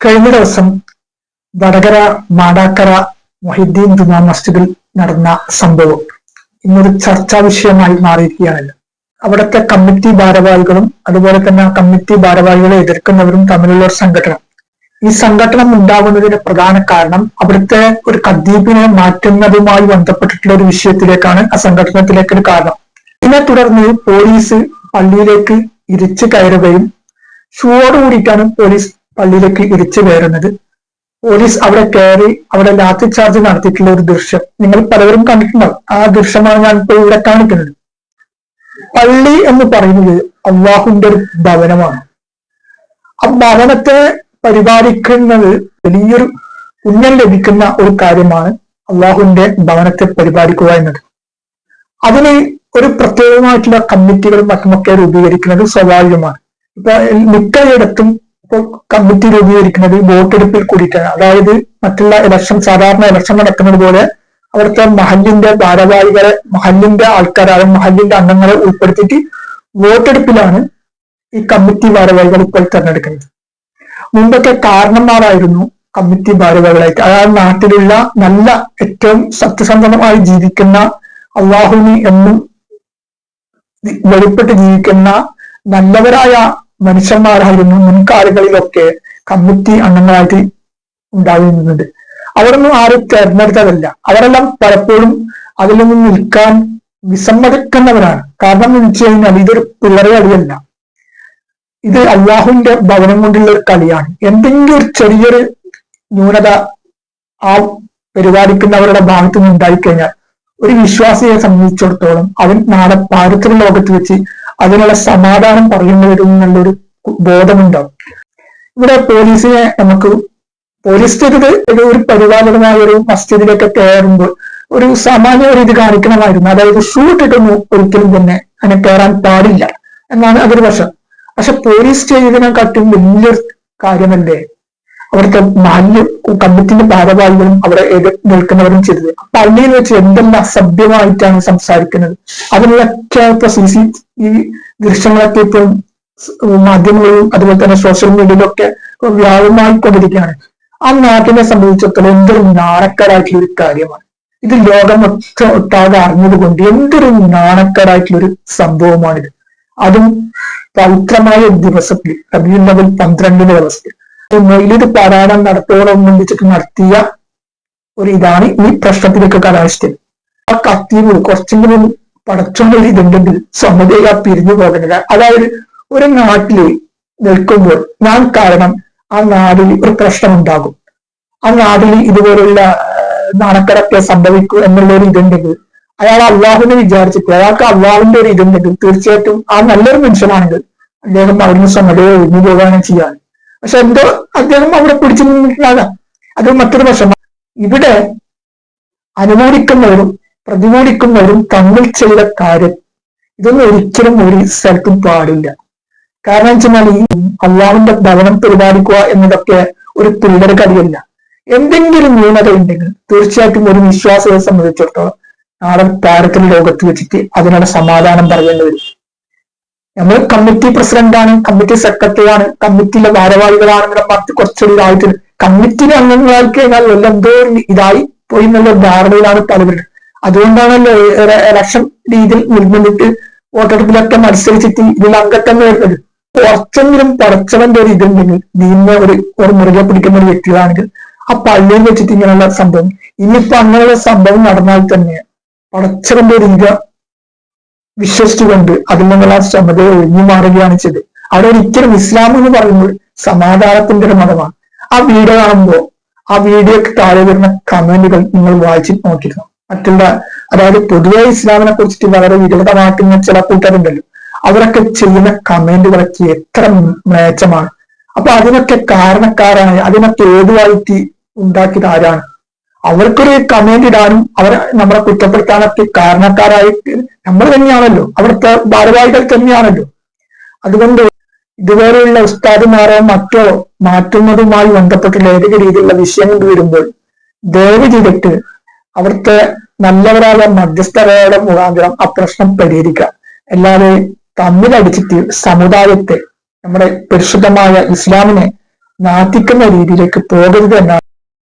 കഴിഞ്ഞ ദിവസം വടകര മാടാക്കര മൊഹിദ്ദീൻ ജുമാ മസ്ജിദിൽ നടന്ന സംഭവം ഇന്നൊരു ചർച്ചാ വിഷയമായി മാറിയിരിക്കുകയാണല്ലോ. അവിടുത്തെ കമ്മിറ്റി ഭാരവാഹികളും അതുപോലെ തന്നെ ആ കമ്മിറ്റി ഭാരവാഹികളെ എതിർക്കുന്നവരും തമ്മിലുള്ള ഒരു സംഘടന. ഈ സംഘടന ഉണ്ടാകുന്നതിന് പ്രധാന കാരണം അവിടുത്തെ ഒരു ഖത്തീബിനെ മാറ്റുന്നതുമായി ബന്ധപ്പെട്ടിട്ടുള്ള ഒരു വിഷയത്തിലേക്കാണ് ആ സംഘടനത്തിലേക്ക് ഒരു കാരണം. ഇതിനെ തുടർന്ന് പോലീസ് പള്ളിയിലേക്ക് ഇരിച്ചു കയറുകയും ഷൂവോട് കൂടിയിട്ടാണ് പോലീസ് പള്ളിയിലേക്ക് ഇരിച്ചു കയറുന്നത്. പോലീസ് അവിടെ കയറി അവിടെ ലാത്തി ചാർജ് നടത്തിയിട്ടുള്ള ഒരു ദൃശ്യം നിങ്ങൾ പലവരും കണ്ടിട്ടുണ്ടാവും. ആ ദൃശ്യമാണ് ഞാൻ ഇപ്പോൾ ഇവിടെ കാണിക്കുന്നത്. പള്ളി എന്ന് പറയുന്നത് അള്ളാഹുവിന്റെ ഒരു ഭവനമാണ്. ആ ഭവനത്തെ പരിപാലിക്കുന്നത് വലിയൊരു പുണ്യം ലഭിക്കുന്ന ഒരു കാര്യമാണ് അള്ളാഹുവിന്റെ ഭവനത്തെ പരിപാലിക്കുക എന്നത്. അതിന് ഒരു പ്രത്യേകമായിട്ടുള്ള കമ്മിറ്റികളും മറ്റുമൊക്കെ രൂപീകരിക്കുന്നത് സ്വാഭാവികമാണ്. ഇപ്പൊ മിക്കയിടത്തും ഇപ്പോൾ കമ്മിറ്റി രൂപീകരിക്കുന്നത് വോട്ടെടുപ്പിൽ കൂടിയിട്ടാണ്. അതായത് മറ്റുള്ള സാധാരണ ഇലക്ഷൻ നടക്കുന്നത് പോലെ അവിടുത്തെ മഹല്ലിന്റെ ഭാരവാഹികളെ, മഹല്ലിന്റെ ആൾക്കാരെ, മഹല്ലിന്റെ അംഗങ്ങളെ ഉൾപ്പെടുത്തിയിട്ട് വോട്ടെടുപ്പിലാണ് ഈ കമ്മിറ്റി ഭാരവാഹികൾ ഇപ്പോൾ തെരഞ്ഞെടുക്കുന്നത്. മുമ്പൊക്കെ കാരണന്മാരായിരുന്നു കമ്മിറ്റി ഭാരവാഹികളായിട്ട്. അതായത് നാട്ടിലുള്ള നല്ല ഏറ്റവും സത്യസന്ധമായി ജീവിക്കുന്ന, അള്ളാഹുവിന് എന്നും വെളിപ്പെട്ട് ജീവിക്കുന്ന നല്ലവരായ മനുഷ്യന്മാരായിരുന്നു മുൻകാലങ്ങളിലൊക്കെ കമ്മിറ്റി അംഗങ്ങളായിട്ട് ഉണ്ടായിരുന്നത്. അവരൊന്നും ആരും തെരഞ്ഞെടുത്തതല്ല. അവരെല്ലാം പലപ്പോഴും അതിൽ നിന്നും നിൽക്കാൻ വിസമ്മതിക്കുന്നവരാണ്. കാരണം എന്ന് വെച്ച് കഴിഞ്ഞാൽ ഇതൊരു പിള്ളേരെ കളിയല്ല, ഇത് അള്ളാഹുവിന്റെ ഭവനം കൊണ്ടുള്ള ഒരു കളിയാണ്. എന്തെങ്കിലും ഒരു ചെറിയൊരു ന്യൂനത ആ പരിപാലിക്കുന്നവരുടെ ഭാഗത്തു നിന്ന് ഉണ്ടായിക്കഴിഞ്ഞാൽ ഒരു വിശ്വാസിയെ സംബന്ധിച്ചിടത്തോളം അവൻ നാളെ പാരത്രിക ലോകത്ത് വെച്ച് അതിനുള്ള സമാധാനം പറയുന്നവരിൽ നിന്നുള്ളൊരു ബോധമുണ്ടാവും. ഇവിടെ പോലീസിനെ പോലീസ് ചെയ്തത് ഒരു പരിപാലനമായ ഒരു മസ്ജിദിലേക്ക് കയറുമ്പോൾ ഒരു സാമാന്യ ഒരു ഇത് കാണിക്കണമായിരുന്നു. അതായത് ഷൂ ഇട്ടിട്ടൊന്നും ഒരിക്കലും തന്നെ അതിനെ കയറാൻ പാടില്ല എന്നാണ് അതൊരു വശം. പക്ഷെ പോലീസ് ചെയ്തതിനെക്കാട്ടും വലിയൊരു കാര്യമല്ലേ അവിടുത്തെ കമ്മിറ്റിന്റെ ഭാരവാഹികളും അവിടെ നിൽക്കുന്നവരും ചെയ്തത്. പള്ളിയിൽ വെച്ച് എന്തെല്ലാം അസഭ്യമായിട്ടാണ് സംസാരിക്കുന്നത്. അതിനൊക്കെ ഇപ്പൊ ഈ ദൃശ്യങ്ങളൊക്കെ ഇപ്പോൾ മാധ്യമങ്ങളിലും അതുപോലെ തന്നെ സോഷ്യൽ മീഡിയയിലൊക്കെ വ്യാപകമായി കൊണ്ടിരിക്കുകയാണ്. ആ നാട്ടിനെ സംബന്ധിച്ചിടത്തോളം എന്തൊരു നാണക്കേടായിട്ടുള്ള ഒരു കാര്യമാണ് ഇത്. ലോകം ഒട്ടാകെ അറിഞ്ഞതുകൊണ്ട് എന്തൊരു നാണക്കേടായിട്ടുള്ള ഒരു സംഭവമാണിത്. അതും പവിത്രമായ ദിവസത്തിൽ റബീഉൽ അവ്വൽ 12 ദിവസത്തിൽ മൗലിദ് പാരായണം നടത്തോടനുബന്ധിച്ചിട്ട് നടത്തിയ ഒരു ഇതാണ് ഈ പ്രശ്നത്തിലേക്ക് കലാശിച്ചത്. ആ ഖത്തീബ് കുറച്ചെങ്കിലും പടച്ചൊന്നൊരു ഇതുണ്ടെങ്കിൽ സ്വമതയാ പിരിഞ്ഞു പോകുന്നത്. അതായത് ഒരു നാട്ടില് നിൽക്കുമ്പോൾ ഞാൻ കാരണം ആ നാടിൽ ഒരു പ്രശ്നം ഉണ്ടാകും, ആ നാടിൽ ഇതുപോലുള്ള നാണക്കടൊക്കെ സംഭവിക്കും എന്നുള്ള ഒരു ഇതുണ്ടെങ്കിൽ അയാൾ അള്ളാഹുവിനെ വിചാരിച്ചിട്ട് അയാൾക്ക് അള്ളാഹുവിന്റെ ഒരു ഇതുണ്ടെങ്കിൽ തീർച്ചയായിട്ടും ആ നല്ലൊരു മനുഷ്യനാണെങ്കിൽ അദ്ദേഹം അവിടുന്ന് സ്വമതയെ ഒഴിഞ്ഞു പോകാനും ചെയ്യാൻ. പക്ഷെ എന്തോ അദ്ദേഹം അവിടെ പിടിച്ചു നിന്നിട്ടുണ്ടാകാം, അത് മറ്റൊരു വശമാണ്. ഇവിടെ അനുമോദിക്കുന്നവരും പ്രതികൂലിക്കുന്നവരും തമ്മിൽ ചെയ്ത കാര്യം ഇതൊന്നും ഒരിക്കലും ഒരു സ്ഥലത്തും പാടില്ല. കാരണം വെച്ചാൽ ഈ അള്ളാഹുവിന്റെ ഭവനം പരിപാലിക്കുക എന്നതൊക്കെ ഒരു പിള്ളേർ കളിയല്ല. എന്തെങ്കിലും ന്യൂനത ഉണ്ടെങ്കിൽ തീർച്ചയായിട്ടും ഒരു വിശ്വാസിയെ സംബന്ധിച്ചിടത്തോളം നാളെ പാരത്രിക ലോകത്ത് വെച്ചിട്ട് അതിനുള്ള സമാധാനം പറയേണ്ടി വരും. നമ്മൾ കമ്മിറ്റി പ്രസിഡന്റാണ്, കമ്മിറ്റി സെക്രട്ടറിയാണ്, കമ്മിറ്റിയിലെ ഭാരവാഹികളാണ്, കുറച്ചൊരു ഇതായിട്ട് കമ്മിറ്റിയിലെ അംഗങ്ങളായി കഴിഞ്ഞാൽ എന്തോ ഇതായി പോയി എന്നുള്ള ധാരണയിലാണ് പലവരും. അതുകൊണ്ടാണല്ലോ ഇലക്ഷൻ രീതിയിൽ നിർബന്ധിട്ട് വോട്ടെടുപ്പിലൊക്കെ മത്സരിച്ചിട്ട് ഇതിൽ അംഗത്വം വരുന്നത്. കുറച്ചെങ്കിലും പടച്ചവന്റെ ഒരു ഇതുണ്ടെങ്കിൽ ദീനിനെ ഒരു മുറുകെ പിടിക്കുന്ന ഒരു വ്യക്തികളാണെങ്കിൽ ആ പള്ളിയിൽ വെച്ചിട്ട് ഇങ്ങനെയുള്ള സംഭവം, ഇനിയിപ്പോ അങ്ങനെയുള്ള സംഭവം നടന്നാൽ തന്നെ പടച്ചവന്റെ ഒരു ഇത് വിശ്വസിച്ചുകൊണ്ട് അതിൽ നിന്നുള്ള ശ്രമതയെ ഒഴിഞ്ഞു മാറുകയാണ് ചെയ്തത്. അവിടെ ഒരിക്കലും ഇസ്ലാം എന്ന് പറയുമ്പോൾ സമാധാനത്തിന്റെ ഒരു മതമാണ്. ആ വീഡിയോ കാണുമ്പോൾ ആ വീഡിയോക്ക് താഴെ വരുന്ന കമന്റുകൾ നിങ്ങൾ വായിച്ച് നോക്കിയിരുന്നു. അതായത് പൊതുവെ ഇസ്ലാമിനെ കുറിച്ചിട്ട് വളരെ വികൃതമാക്കുന്ന ചില കൂട്ടരുണ്ടല്ലോ, അവരൊക്കെ ചെയ്യുന്ന കമന്റുകളൊക്കെ എത്ര മ്ലേച്ഛമാണ്. അപ്പൊ അതിനൊക്കെ കാരണക്കാരാണ്, അതിനൊക്കെ ഏതുവായിട്ട് ഉണ്ടാക്കിയത് ആരാണ്? അവർക്കൊരു കമന്റ് ഇടാനും അവരെ നമ്മളെ കുറ്റപ്പെടുത്താനൊക്കെ കാരണക്കാരായിട്ട് നമ്മൾ തന്നെയാണല്ലോ, അവിടുത്തെ ഭാരവാഹികൾ തന്നെയാണല്ലോ. അതുകൊണ്ട് ഇതുപോലെയുള്ള ഉസ്താദുമാരോ മറ്റോ മാറ്റുന്നതുമായി ബന്ധപ്പെട്ടുള്ള ഏതൊക്കെ രീതിയിലുള്ള വിഷയങ്ങൾ വരുമ്പോൾ ദയവ് ചെയ്തിട്ട് അവിടുത്തെ നല്ലവരായ മധ്യസ്ഥരുടെ മുഖാന്തരം ആ പ്രശ്നം പരിഹരിക്കുക. അല്ലാതെ തമ്മിലടിച്ചിട്ട് സമുദായത്തെ, നമ്മുടെ പരിശുദ്ധമായ ഇസ്ലാമിനെ നാട്ടിക്കുന്ന രീതിയിലേക്ക് പോകരുത് എന്നാണ്